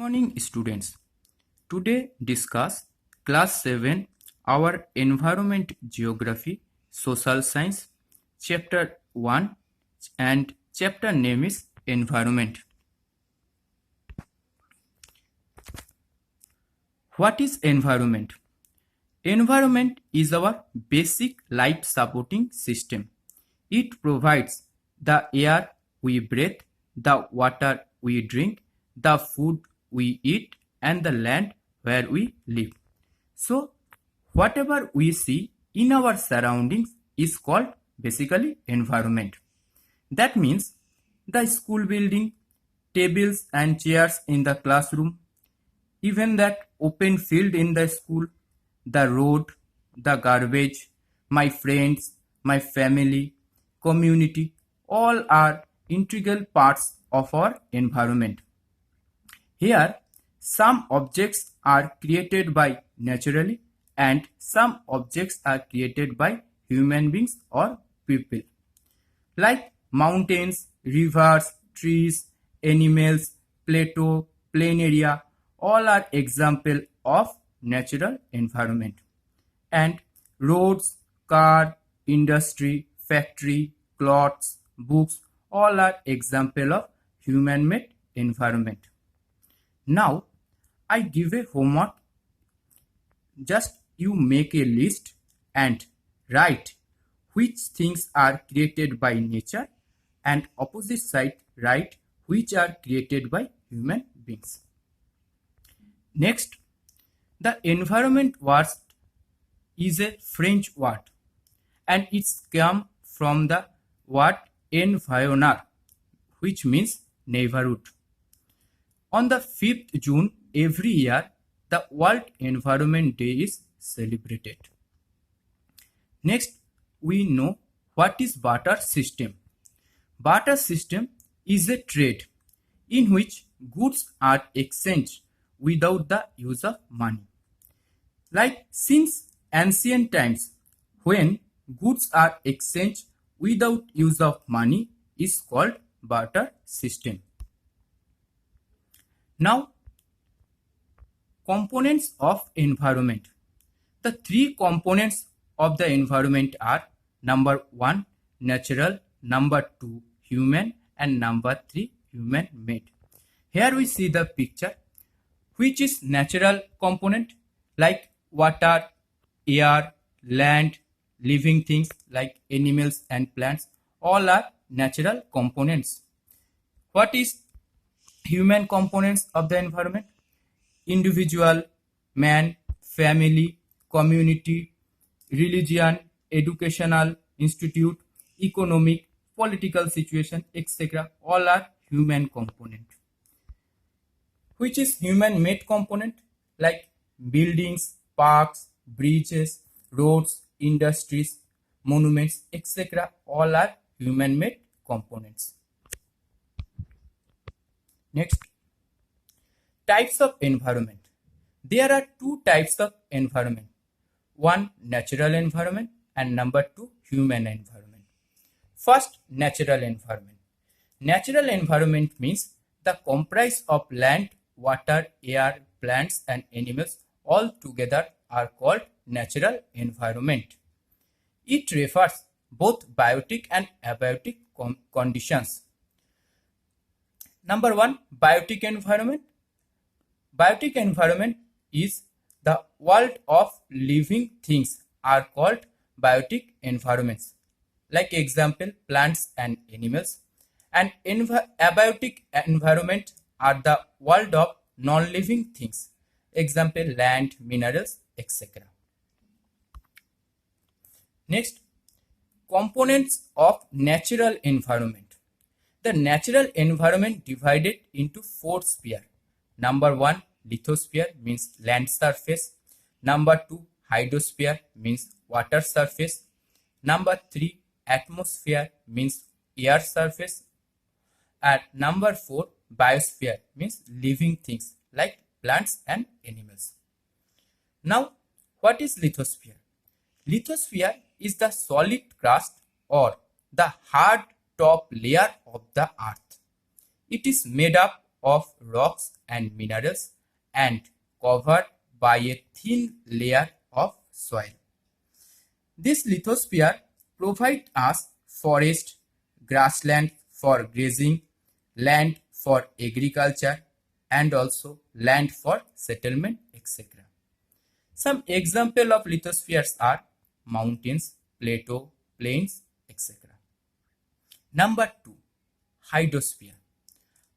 Morning students. Today discuss class 7 our environment geography social science chapter 1 and chapter name is environment. What is environment? Environment is our basic life supporting system. It provides the air we breathe, the water we drink, the food we eat, and the land where we live. So, whatever we see in our surroundings is called basically environment. That means the school building, tables and chairs in the classroom, even that open field in the school, the road, the garbage, my friends, my family, community, all are integral parts of our environment. Here, some objects are created by naturally and some objects are created by human beings or people. Like mountains, rivers, trees, animals, plateau, plain area, all are example of natural environment. And roads, car, industry, factory, clothes, books, all are example of human-made environment. Now, I give a homework. Just you make a list and write which things are created by nature and opposite side write which are created by human beings. Next, the environment word is a French word and it's come from the word environner, which means neighborhood. On the 5th June every year, the World Environment Day is celebrated. Next, we know what is barter system. Barter system is a trade in which goods are exchanged without the use of money. Like since ancient times, when goods are exchanged without use of money is called barter system. Now, components of environment. The three components of the environment are number 1 natural, number 2 human and number 3 human made. Here we see the picture which is natural component like water, air, land, living things like animals and plants, all are natural components. What is human components of the environment? Individual, man, family, community, religion, educational institute, economic, political situation, etc. all are human component. Which is human made component? Like buildings, parks, bridges, roads, industries, monuments, etc. all are human made components. Next, types of environment. There are two types of environment. One, natural environment and number 2, human environment. First, natural environment. Natural environment means the comprise of land, water, air, plants and animals all together are called natural environment. It refers both biotic and abiotic conditions. Number 1, biotic environment. Biotic environment is the world of living things are called biotic environments. Like example, plants and animals. And abiotic environment are the world of non-living things. Example, land, minerals, etc. Next, components of natural environment. The natural environment divided into 4 spheres. Number 1, lithosphere means land surface. Number 2, hydrosphere means water surface. Number 3, atmosphere means air surface. And number 4, biosphere means living things like plants and animals. Now, what is lithosphere? Lithosphere is the solid crust or the hard top layer of the earth. It is made up of rocks and minerals and covered by a thin layer of soil. This lithosphere provides us forest, grassland for grazing, land for agriculture, and also land for settlement, etc. Some examples of lithospheres are mountains, plateau, plains, etc. Number 2. Hydrosphere.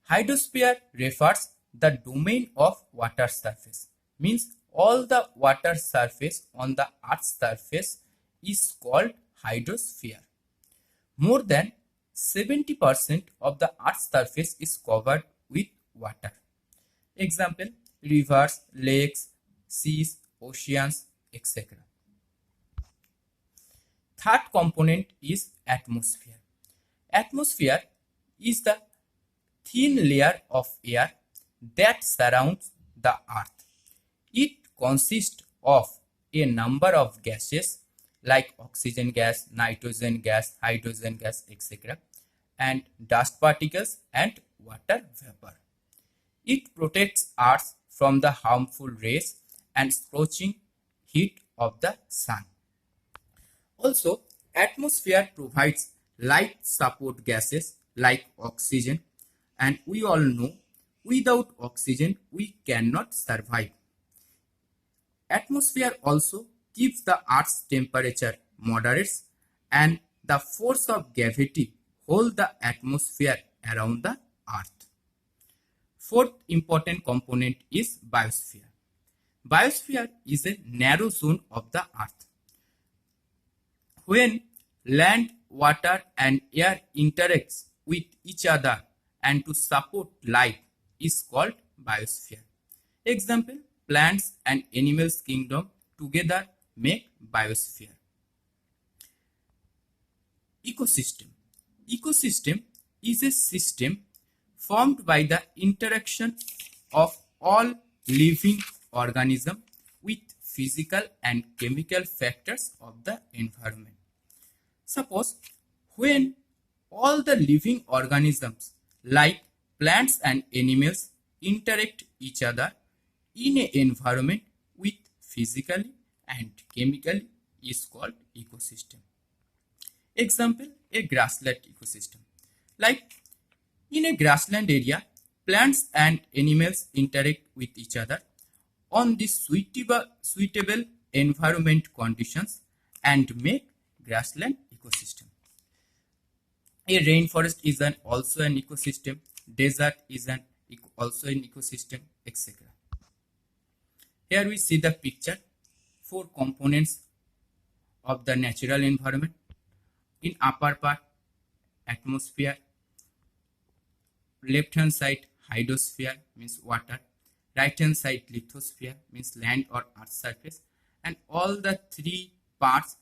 Hydrosphere refers the domain of water surface, means all the water surface on the Earth's surface is called hydrosphere. More than 70% of the Earth's surface is covered with water. Example, rivers, lakes, seas, oceans, etc. Third component is atmosphere. Atmosphere is the thin layer of air that surrounds the Earth. It consists of a number of gases like oxygen gas, nitrogen gas, hydrogen gas, etc., and dust particles and water vapor. It protects Earth from the harmful rays and scorching heat of the sun. Also, atmosphere provides life support gases like oxygen, and we all know without oxygen we cannot survive. Atmosphere also keeps the Earth's temperature moderate, and the force of gravity holds the atmosphere around the Earth. Fourth important component is biosphere. Biosphere is a narrow zone of the Earth. When land, water and air interacts with each other and to support life is called biosphere. Example, plants and animals kingdom together make biosphere. Ecosystem. Ecosystem is a system formed by the interaction of all living organisms with physical and chemical factors of the environment. Suppose when all the living organisms like plants and animals interact each other in an environment with physically and chemically is called ecosystem. Example, a grassland ecosystem. Like in a grassland area, plants and animals interact with each other on the suitable environment conditions and make grassland ecosystem. A rainforest is also an ecosystem, desert is also an ecosystem, etc. Here we see the picture, 4 components of the natural environment. In upper part, atmosphere, left hand side hydrosphere means water, right hand side lithosphere means land or earth surface, and all the 3 parts,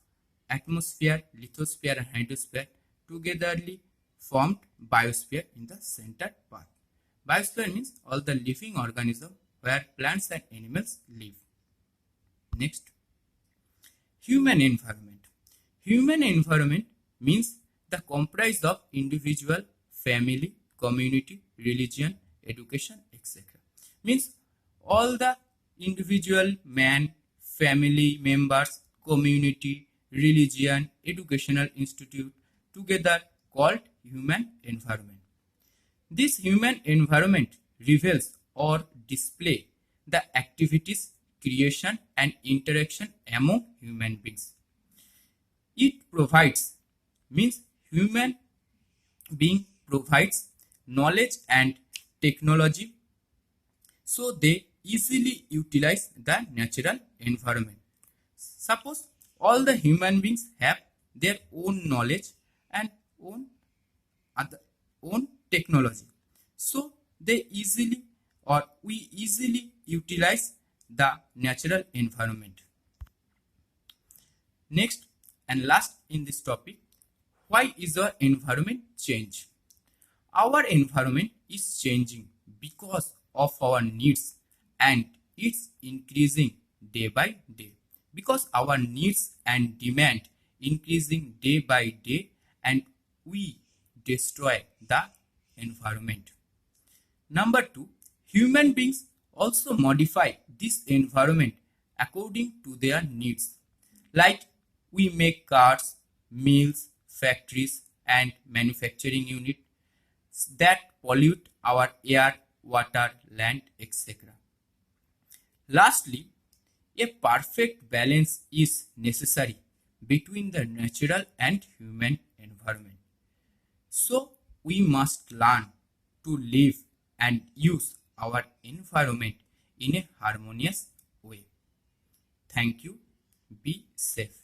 atmosphere, lithosphere and hydrosphere, togetherly formed biosphere in the center part. Biosphere means all the living organisms where plants and animals live. Next, human environment. Human environment means the comprise of individual, family, community, religion, education, etc. Means all the individual, man, family members, community, religion, educational institute together called human environment. This human environment reveals or display the activities, creation and interaction among human beings. It provides, means human being provides knowledge and technology so they easily utilize the natural environment. Suppose all the human beings have their own knowledge and own technology, so they easily or we easily utilize the natural environment. Next and last in this topic, why is our environment change? Our environment is changing because of our needs and it's increasing day by day. Because our needs and demand increasing day by day and we destroy the environment. Number two, human beings also modify this environment according to their needs. Like we make cars, mills, factories, and manufacturing units that pollute our air, water, land, etc. Lastly, a perfect balance is necessary between the natural and human environment. So, we must learn to live and use our environment in a harmonious way. Thank you. Be safe.